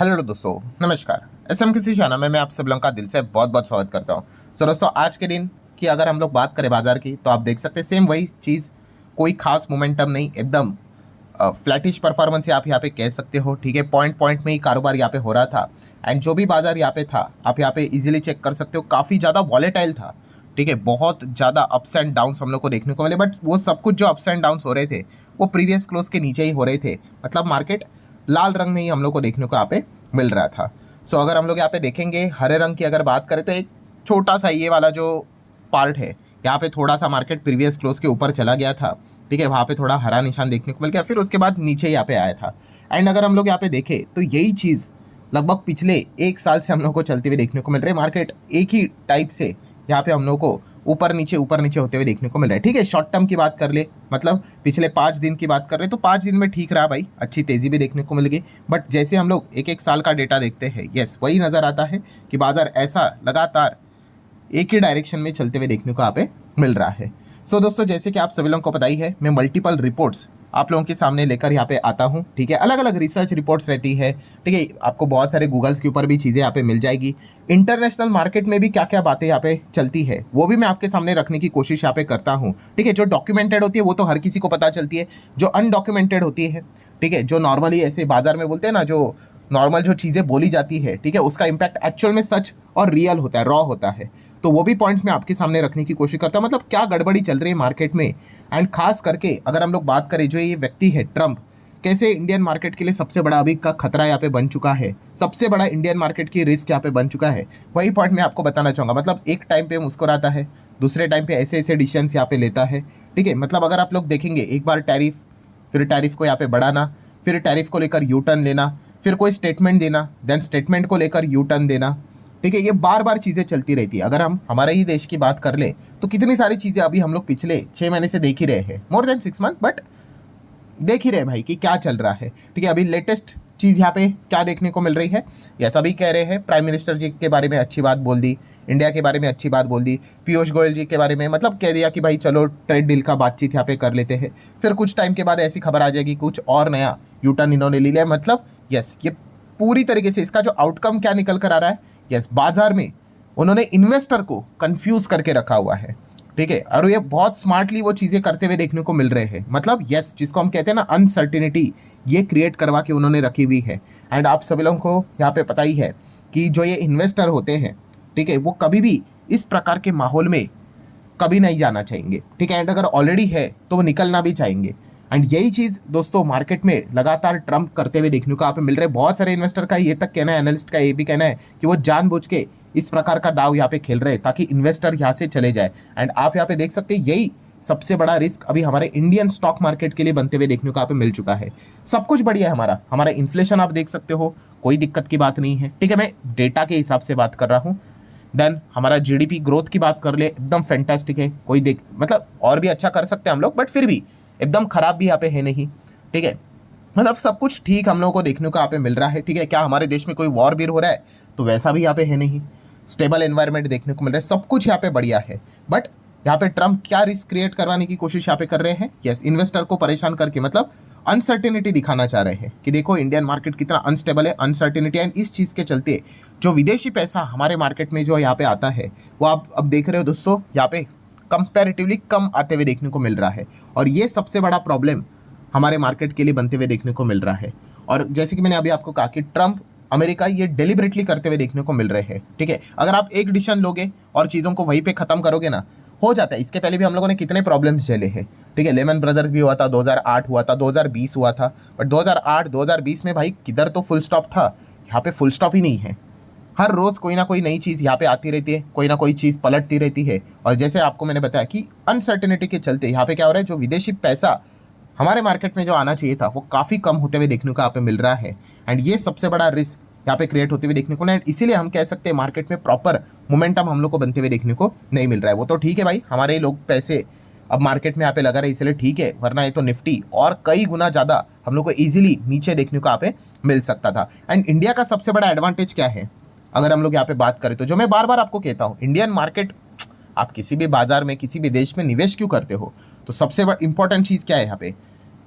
Hello दोस्तों, नमस्कार। SM किसी चैनल में मैं आप सब लोगों का दिल से बहुत बहुत स्वागत करता हूँ। सो दोस्तों, आज के दिन की अगर हम लोग बात करें बाजार की, तो आप देख सकते हैं सेम वही चीज़, कोई खास मोमेंटम नहीं, एकदम फ्लैटिश परफॉर्मेंस आप यहाँ पे कह सकते हो। ठीक है, पॉइंट पॉइंट में ही कारोबार यहाँ पे हो रहा था। एंड जो भी बाजार यहाँ पे था, आप यहाँ पे इजीली चेक कर सकते हो, काफ़ी ज़्यादा वॉलेटाइल था। ठीक है, बहुत ज़्यादा अप्स एंड डाउन्स हम लोग को देखने को मिले, बट वो सब कुछ जो अप्स एंड डाउन्स हो रहे थे वो प्रीवियस क्लोज के नीचे ही हो रहे थे। मतलब मार्केट लाल रंग में ही हम लोग को देखने को यहाँ पे मिल रहा था। सो अगर हम लोग यहाँ पे देखेंगे हरे रंग की अगर बात करें, तो एक छोटा सा ये वाला जो पार्ट है, यहाँ पे थोड़ा सा मार्केट प्रीवियस क्लोज के ऊपर चला गया था। ठीक है, वहाँ पे थोड़ा हरा निशान देखने को मिल गया, फिर उसके बाद नीचे यहाँ पे आया था। एंड अगर हम लोग यहाँ पे देखें तो यही चीज़ लगभग पिछले एक साल से हम लोग को चलते हुए देखने को मिल रही है। मार्केट एक ही टाइप से यहाँ पे हम लोग को ऊपर नीचे होते हुए देखने को मिल रहा है। ठीक है, शॉर्ट टर्म की बात कर ले, मतलब पिछले 5 दिन की बात कर रहे, तो 5 दिन में ठीक रहा भाई, अच्छी तेज़ी भी देखने को मिल गई। बट जैसे हम लोग एक एक साल का डेटा देखते हैं, यस, वही नज़र आता है कि बाजार ऐसा लगातार एक ही डायरेक्शन में चलते हुए देखने को यहाँ पे मिल रहा है। सो दोस्तों, जैसे कि आप सभी लोगों को पता ही है, मैं मल्टीपल रिपोर्ट्स आप लोगों के सामने लेकर यहाँ पे आता हूँ। ठीक है, अलग अलग रिसर्च रिपोर्ट्स रहती है। ठीक है, आपको बहुत सारे गूगल्स के ऊपर भी चीज़ें यहाँ पे मिल जाएगी। इंटरनेशनल मार्केट में भी क्या क्या बातें यहाँ पे चलती है वो भी मैं आपके सामने रखने की कोशिश यहाँ पे करता हूँ। ठीक है, जो डॉक्यूमेंटेड होती है वो तो हर किसी को पता चलती है, जो अनडॉक्यूमेंटेड होती है, ठीक है, जो नॉर्मली ऐसे बाजार में बोलते हैं ना, जो नॉर्मल जो चीज़ें बोली जाती है, ठीक है, उसका इम्पैक्ट एक्चुअल में सच और रियल होता है, रॉ होता है। तो वो भी पॉइंट्स मैं आपके सामने रखने की कोशिश करता हूँ, मतलब क्या गड़बड़ी चल रही है मार्केट में। एंड खास करके अगर हम लोग बात करें, जो ये व्यक्ति है ट्रम्प, कैसे इंडियन मार्केट के लिए सबसे बड़ा अभी का खतरा यहाँ पे बन चुका है, सबसे बड़ा इंडियन मार्केट की रिस्क यहाँ पे बन चुका है, वही पॉइंट मैं आपको बताना चाहूँगा। मतलब एक टाइम पे मुस्कुराता है, दूसरे टाइम पे ऐसे ऐसे डिसीजंस यहाँ पे लेता है। ठीक है, मतलब अगर आप लोग देखेंगे, एक बार टैरिफ, फिर टैरिफ को यहाँ पे बढ़ाना, फिर टैरिफ को लेकर यू टर्न लेना, फिर कोई स्टेटमेंट देना, देन स्टेटमेंट को लेकर यू टर्न देना। ठीक है, ये बार बार चीज़ें चलती रहती है। अगर हम हमारे ही देश की बात कर ले, तो कितनी सारी चीज़ें अभी हम लोग पिछले 6 महीने से देख ही रहे हैं, मोर देन 6 मंथ, बट देख ही रहे भाई कि क्या चल रहा है। ठीक है, अभी लेटेस्ट चीज़ यहाँ पे क्या देखने को मिल रही है, या सभी कह रहे हैं प्राइम मिनिस्टर जी के बारे में अच्छी बात बोल दी, इंडिया के बारे में अच्छी बात बोल दी, पीयूष गोयल जी के बारे में मतलब कह दिया कि भाई चलो ट्रेड डील का बातचीत यहाँ पे कर लेते हैं। फिर कुछ टाइम के बाद ऐसी खबर आ जाएगी, कुछ और नया यू टर्न इन्होंने ले लिया। मतलब यस, ये पूरी तरीके से इसका जो आउटकम क्या निकल कर आ रहा है, यस, बाजार में उन्होंने इन्वेस्टर को कंफ्यूज करके रखा हुआ है। ठीक है, और ये बहुत स्मार्टली वो चीज़ें करते हुए देखने को मिल रहे हैं। मतलब यस, जिसको हम कहते हैं ना अनसर्टिनिटी, ये क्रिएट करवा के उन्होंने रखी हुई है। एंड आप सभी लोगों को यहाँ पे पता ही है कि जो ये इन्वेस्टर होते हैं, ठीक है, वो कभी भी इस प्रकार के माहौल में कभी नहीं जाना चाहेंगे। ठीक है, एंड अगर ऑलरेडी है तो वो निकलना भी चाहेंगे। एंड यही चीज़ दोस्तों मार्केट में लगातार ट्रम्प करते हुए देखने को यहाँ पे मिल रहे हैं। बहुत सारे इन्वेस्टर का ये तक कहना है, एनालिस्ट का ये भी कहना है कि वो जानबूझ के इस प्रकार का दाव यहाँ पे खेल रहे हैं ताकि इन्वेस्टर यहाँ से चले जाए। एंड आप यहाँ पे देख सकते हैं, यही सबसे बड़ा रिस्क अभी हमारे इंडियन स्टॉक मार्केट के लिए बनते हुए देखने को यहाँ पे मिल चुका है। सब कुछ बढ़िया है, हमारा इन्फ्लेशन आप देख सकते हो, कोई दिक्कत की बात नहीं है। ठीक है, मैं डेटा के हिसाब से बात कर रहा हूँ। देन हमारा जीडीपी ग्रोथ की बात कर ले, एकदम फैंटास्टिक है, कोई मतलब और भी अच्छा कर सकते हैं हम लोग, बट फिर भी एकदम खराब भी यहाँ पे है नहीं। ठीक है, मतलब सब कुछ ठीक हम लोगों को देखने को यहाँ पे मिल रहा है। ठीक है, क्या हमारे देश में कोई वॉर भी हो रहा है, तो वैसा भी यहाँ पे है नहीं। स्टेबल एनवायरनमेंट देखने को मिल रहा है, सब कुछ यहाँ पे बढ़िया है। बट यहाँ पे ट्रम्प क्या रिस्क क्रिएट करवाने की कोशिश यहाँ पे कर रहे हैं, यस, इन्वेस्टर को परेशान करके, मतलब अनसर्टेनिटी दिखाना चाह रहे हैं कि देखो इंडियन मार्केट कितना अनस्टेबल है, अनसर्टेनिटी। एंड इस चीज़ के चलते जो विदेशी पैसा हमारे मार्केट में जो यहाँ पे आता है, वो आप अब देख रहे हो दोस्तों, यहाँ पे कंपैरेटिवली कम आते हुए देखने को मिल रहा है। और ये सबसे बड़ा प्रॉब्लम हमारे मार्केट के लिए बनते हुए देखने को मिल रहा है। और जैसे कि मैंने अभी आपको कहा कि ट्रम्प, अमेरिका ये डेलिबरेटली करते हुए देखने को मिल रहे हैं। ठीक है, अगर आप एक डिसीजन लोगे और चीज़ों को वहीं पे ख़त्म करोगे ना, हो जाता है। इसके पहले भी हम लोगों ने कितने प्रॉब्लम्स झेले हैं। ठीक है, लेमन ब्रदर्स भी हुआ था, 2008 हुआ था, 2020 हुआ था, बट 2008 2020 में भाई किधर तो फुल स्टॉप था, यहाँ पे फुल स्टॉप ही नहीं है। हर रोज़ कोई ना कोई नई चीज़ यहाँ पे आती रहती है, कोई ना कोई चीज़ पलटती रहती है। और जैसे आपको मैंने बताया कि अनसर्टेनिटी के चलते यहाँ पे क्या हो रहा है, जो विदेशी पैसा हमारे मार्केट में जो आना चाहिए था, वो काफ़ी कम होते हुए देखने को यहाँ पे मिल रहा है। एंड ये सबसे बड़ा रिस्क यहाँ पे क्रिएट होते हुए देखने को नहीं, इसीलिए हम कह सकते हैं मार्केट में प्रॉपर मोमेंटम हम लोग को बनते हुए देखने को नहीं मिल रहा है। वो तो ठीक है भाई, हमारे लोग पैसे अब मार्केट में यहाँ पे लगा रहे इसलिए ठीक है, वरना ये तो निफ्टी और कई गुना ज़्यादा हम लोग को ईजिली नीचे देखने को यहाँ पे मिल सकता था। एंड इंडिया का सबसे बड़ा एडवांटेज क्या है, अगर हम लोग यहाँ पे बात करें तो, जो मैं बार बार आपको कहता हूँ, इंडियन मार्केट, आप किसी भी बाजार में किसी भी देश में निवेश क्यों करते हो, तो सबसे इंपॉर्टेंट चीज़ क्या है यहाँ पे,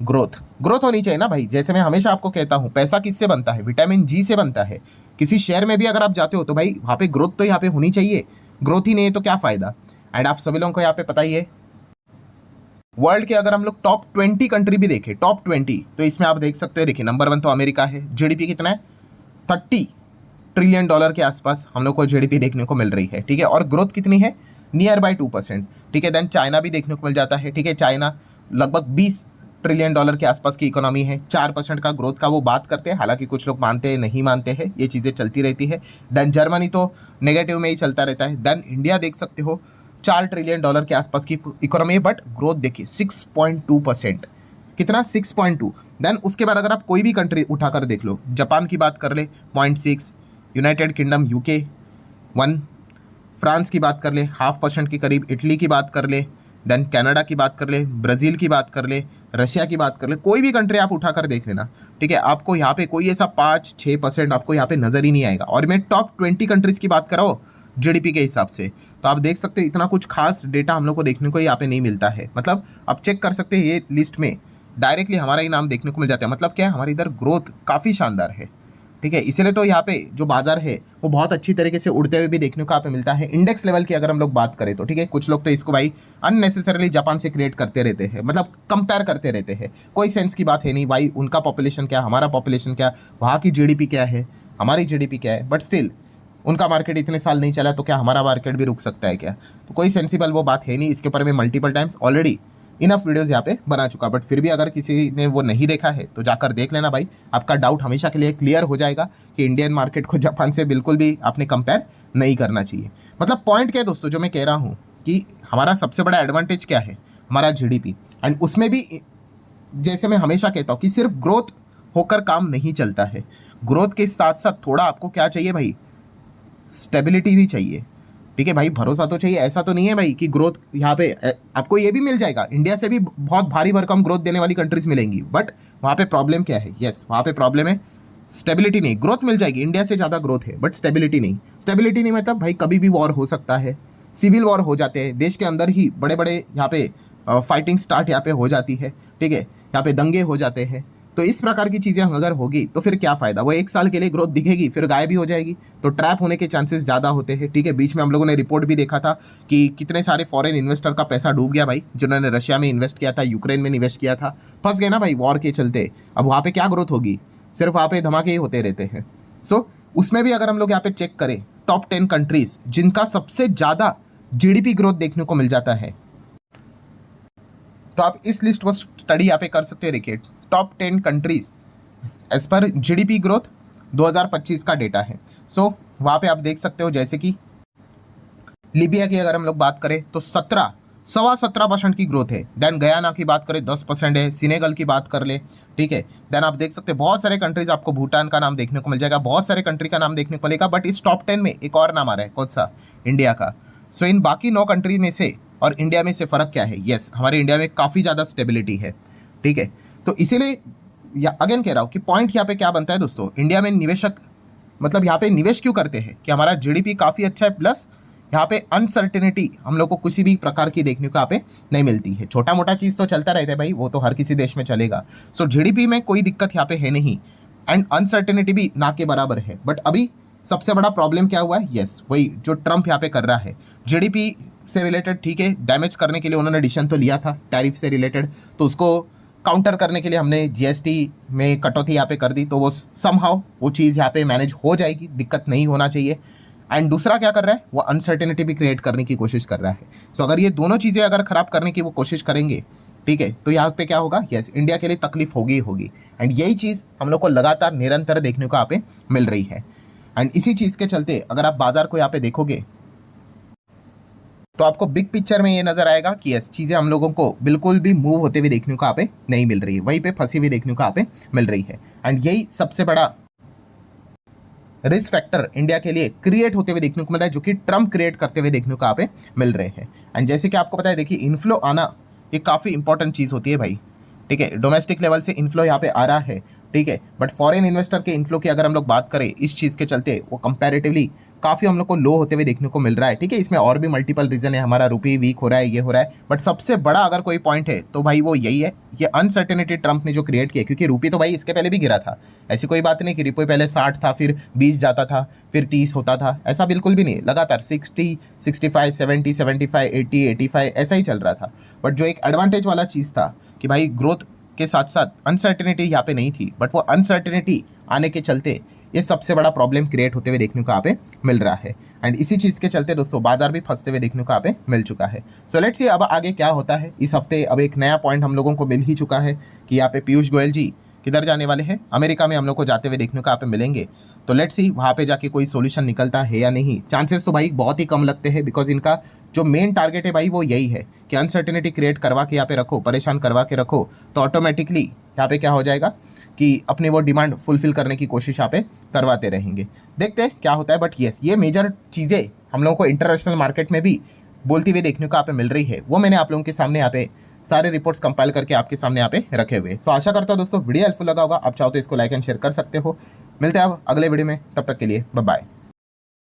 ग्रोथ ग्रोथ होनी चाहिए ना भाई। जैसे मैं हमेशा आपको कहता हूँ, पैसा किससे बनता है? विटामिन जी से बनता है। किसी शेयर में भी अगर आप जाते हो तो भाई वहाँ पे ग्रोथ तो यहाँ पे होनी चाहिए। ग्रोथ ही नहीं है तो क्या फायदा? एंड आप सभी लोगों को यहाँ पे पता ही है, वर्ल्ड के अगर हम लोग टॉप 20 कंट्री भी देखें, टॉप 20, तो इसमें आप देख सकते हो, देखिए नंबर 1 तो अमेरिका है। जीडीपी कितना है? 30 ट्रिलियन डॉलर के आसपास हम लोग को जीडीपी देखने को मिल रही है, ठीक है। और ग्रोथ कितनी है? नियर बाय 2%, ठीक है। देन चाइना भी देखने को मिल जाता है, ठीक है। चाइना लगभग 20 ट्रिलियन डॉलर के आसपास की इकोनॉमी है, 4% का ग्रोथ का वो बात करते हैं। हालांकि कुछ लोग मानते हैं, नहीं मानते हैं, ये चीज़ें चलती रहती है। देन जर्मनी तो नेगेटिव में ही चलता रहता है। देन इंडिया देख सकते हो, 4 ट्रिलियन डॉलर के आसपास की इकोनॉमी है, बट ग्रोथ देखिए 6.2%। कितना? 6.2। देन उसके बाद अगर आप कोई भी कंट्री उठाकर देख लो, जापान की बात कर ले 0.6, यूनाइटेड किंगडम यूके 1, फ्रांस की बात कर ले 0.5% के करीब, इटली की बात कर ले, देन कनाडा की बात कर ले, ब्राज़ील की बात कर ले, रशिया की बात कर ले, कोई भी कंट्री आप उठाकर देख लेना, ठीक है। आपको यहाँ पे कोई ऐसा 5-6% आपको यहाँ पे नज़र ही नहीं आएगा। और मैं टॉप 20 कंट्रीज़ की बात कर रहा हूँ जीडीपी के हिसाब से, तो आप देख सकते हो इतना कुछ खास डेटा हम लोग को देखने को यहाँ पे नहीं मिलता है। मतलब आप चेक कर सकते हैं, ये लिस्ट में डायरेक्टली हमारा ही नाम देखने को मिल जाता है। मतलब क्या है, हमारे इधर ग्रोथ काफ़ी शानदार है, ठीक है। इसलिए तो यहाँ पे जो बाजार है वो बहुत अच्छी तरीके से उड़ते हुए भी देखने को यहाँ पे मिलता है। इंडेक्स लेवल की अगर हम लोग बात करें तो, ठीक है, कुछ लोग तो इसको भाई अननेसेसरली जापान से क्रिएट करते रहते हैं, मतलब कंपेयर करते रहते हैं। कोई सेंस की बात है नहीं भाई, उनका पॉपुलेशन क्या, हमारा पॉपुलेशन क्या, वहाँ की जीडीपी क्या है, हमारी जीडीपी क्या है, बट स्टिल उनका मार्केट इतने साल नहीं चला तो क्या हमारा मार्केट भी रुक सकता है क्या? तो कोई सेंसिबल वो बात है नहीं। इसके ऊपर मैं multiple times already enough videos यहाँ पे बना चुका, बट फिर भी अगर किसी ने वो नहीं देखा है तो जाकर देख लेना भाई। आपका डाउट हमेशा के लिए क्लियर हो जाएगा कि इंडियन मार्केट को जापान से बिल्कुल भी आपने कंपेयर नहीं करना चाहिए। मतलब पॉइंट क्या है दोस्तों, जो मैं कह रहा हूँ कि हमारा सबसे बड़ा एडवांटेज क्या है? हमारा जीडीपी। एंड उसमें भी जैसे मैं हमेशा कहता हूँ कि सिर्फ ग्रोथ होकर काम नहीं चलता है, ग्रोथ के साथ साथ थोड़ा आपको क्या चाहिए भाई? स्टेबिलिटी भी चाहिए, ठीक है भाई। भरोसा तो चाहिए। ऐसा तो नहीं है भाई कि ग्रोथ यहाँ पे आपको ये भी मिल जाएगा, इंडिया से भी बहुत भारी भरकम ग्रोथ देने वाली कंट्रीज मिलेंगी, बट वहाँ पे प्रॉब्लम क्या है? यस, वहाँ पे प्रॉब्लम है स्टेबिलिटी नहीं। ग्रोथ मिल जाएगी, इंडिया से ज़्यादा ग्रोथ है, बट स्टेबिलिटी नहीं। स्टेबिलिटी नहीं मतलब भाई कभी भी वॉर हो सकता है, सिविल वॉर हो जाते हैं देश के अंदर ही, बड़े बड़े यहाँ पे फाइटिंग स्टार्ट यहाँ पे हो जाती है, ठीक है, यहाँ पे दंगे हो जाते हैं। तो इस प्रकार की चीज़ें अगर होगी तो फिर क्या फ़ायदा? वो 1 साल के लिए ग्रोथ दिखेगी, फिर गायब भी हो जाएगी, तो ट्रैप होने के चांसेस ज़्यादा होते हैं, ठीक है। बीच में हम लोगों ने रिपोर्ट भी देखा था कि कितने सारे फॉरेन इन्वेस्टर का पैसा डूब गया भाई, जिन्होंने रशिया में इन्वेस्ट किया था, यूक्रेन में इन्वेस्ट किया था, फंस गए ना भाई वॉर के चलते। अब वहाँ पे क्या ग्रोथ होगी? सिर्फ वहाँ पे धमाके ही होते रहते हैं। सो उसमें भी अगर हम लोग यहाँ पे चेक करें टॉप 10 कंट्रीज जिनका सबसे ज़्यादा जीडीपी ग्रोथ देखने को मिल जाता है, तो आप इस लिस्ट को स्टडी यहाँ पे कर सकते हैं। देखिए टॉप 10 कंट्रीज एज पर जीडीपी ग्रोथ 2025 का डेटा है। सो वहाँ पे आप देख सकते हो, जैसे कि लीबिया की अगर हम लोग बात करें तो 17% की ग्रोथ है। देन गयाना की बात करें 10% है। सिनेगल की बात कर ले, ठीक है। देन आप देख सकते हैं बहुत सारे कंट्रीज, आपको भूटान का नाम देखने को मिल जाएगा, बहुत सारे कंट्री का नाम देखने को मिलेगा, बट इस टॉप 10 में एक और नाम आ रहा है, कौन सा? इंडिया का। सो इन बाकी 9 कंट्री में से और इंडिया में से फ़र्क क्या है? यस, हमारे इंडिया में काफ़ी ज़्यादा स्टेबिलिटी है, ठीक है। तो इसीलिए अगेन कह रहा हूँ कि पॉइंट यहाँ पे क्या बनता है दोस्तों, इंडिया में निवेशक मतलब यहाँ पे निवेश क्यों करते हैं कि हमारा जीडीपी काफ़ी अच्छा है, प्लस यहाँ पे अनसर्टेनिटी हम लोग को किसी भी प्रकार की देखने को यहाँ पे नहीं मिलती है। छोटा मोटा चीज़ तो चलता रहता है भाई, वो तो हर किसी देश में चलेगा। सो जीडीपी में कोई दिक्कत यहाँ पे है नहीं, एंड अनसर्टेनिटी भी ना के बराबर है। बट अभी सबसे बड़ा प्रॉब्लम क्या हुआ है? यस, वही जो ट्रम्प यहाँ पे कर रहा है जीडीपी से रिलेटेड, ठीक है। डैमेज करने के लिए उन्होंने डिसीजन तो लिया था टैरिफ से रिलेटेड, तो उसको काउंटर करने के लिए हमने जीएसटी में कटौती यहाँ पे कर दी, तो वो समहाउ वो चीज़ यहाँ पे मैनेज हो जाएगी, दिक्कत नहीं होना चाहिए। एंड दूसरा क्या कर रहा है, वो अनसर्टेनिटी भी क्रिएट करने की कोशिश कर रहा है। सो अगर ये दोनों चीज़ें अगर खराब करने की वो कोशिश करेंगे, ठीक है, तो यहाँ पे क्या होगा? यस, इंडिया के लिए तकलीफ होगी ही होगी। एंड यही चीज़ हम लोग को लगातार निरंतर देखने को यहाँ पे मिल रही है। एंड इसी चीज़ के चलते अगर आप बाजार को यहाँ पे देखोगे तो आपको बिग पिक्चर में ये नजर आएगा कि यस, चीज़ें हम लोगों को बिल्कुल भी मूव होते हुए देखने को यहाँ पे नहीं मिल रही है, वहीं पे फंसी हुई देखने को यहाँ पे मिल रही है। एंड यही सबसे बड़ा रिस्क फैक्टर इंडिया के लिए क्रिएट होते हुए देखने को मिल रहा है, जो कि ट्रम्प क्रिएट करते हुए देखने को यहाँ पे मिल रहे हैं। एंड जैसे कि आपको पता है, देखिए इन्फ्लो आना ये काफ़ी इंपॉर्टेंट चीज़ होती है भाई, ठीक है। डोमेस्टिक लेवल से इन्फ्लो यहाँ पे आ रहा है, ठीक है, बट फॉरेन इन्वेस्टर के इन्फ्लो की अगर हम लोग बात करें इस चीज़ के चलते वो कंपैरेटिवली काफ़ी हम लोग को लो होते हुए देखने को मिल रहा है। ठीक है, इसमें और भी मल्टीपल रीज़न है, हमारा रुपये वीक हो रहा है, ये हो रहा है, बट सबसे बड़ा अगर कोई पॉइंट है तो भाई वो यही है, ये अनसर्टेनिटी ट्रम्प ने जो क्रिएट किया। क्योंकि रुपये तो भाई इसके पहले भी गिरा था, ऐसी कोई बात नहीं कि रुपये पहले 60 था, फिर 20 जाता था, फिर 30 होता था, ऐसा बिल्कुल भी नहीं। लगातार 60, 65, 70, 75, 80, 85 ऐसा ही चल रहा था। बट जो एक एडवांटेज वाला चीज़ था कि भाई ग्रोथ के साथ साथ अनसर्टेनिटी यहाँ पे नहीं थी, बट वो अनसर्टेनिटी आने के चलते ये सबसे बड़ा प्रॉब्लम क्रिएट होते हुए देखने को यहाँ पे मिल रहा है। एंड इसी चीज़ के चलते दोस्तों बाजार भी फंसते हुए देखने को यहाँ पे मिल चुका है। सो लेट्स सी अब आगे क्या होता है। इस हफ्ते अब एक नया पॉइंट हम लोगों को मिल ही चुका है कि यहाँ पे पीयूष गोयल जी किधर जाने वाले हैं, अमेरिका में हम लोग को जाते हुए देखने को यहाँ पे मिलेंगे। तो लेट्स सी वहाँ पे जाके कोई सोल्यूशन निकलता है या नहीं। चांसेस तो भाई बहुत ही कम लगते हैं, बिकॉज इनका जो मेन टारगेट है भाई वो यही है कि अनसर्टेनिटी क्रिएट करवा के यहाँ पे रखो, परेशान करवा के रखो, तो ऑटोमेटिकली यहाँ पे क्या हो जाएगा कि अपने वो डिमांड फुलफिल करने की कोशिश यहाँ पे करवाते रहेंगे। देखते हैं क्या होता है। बट येस, ये मेजर चीज़ें हम लोगों को इंटरनेशनल मार्केट में भी बोलती हुई देखने को यहाँ पे मिल रही है, वो मैंने आप लोगों के सामने यहाँ पे सारे रिपोर्ट्स कंपाइल करके आपके सामने यहाँ पे रखे हुए। सो आशा करता हूँ दोस्तों वीडियो हेल्पफुल लगा होगा। आप चाहो तो इसको लाइक एंड शेयर कर सकते हो। मिलते हैं अब अगले वीडियो में, तब तक के लिए बाय बाय।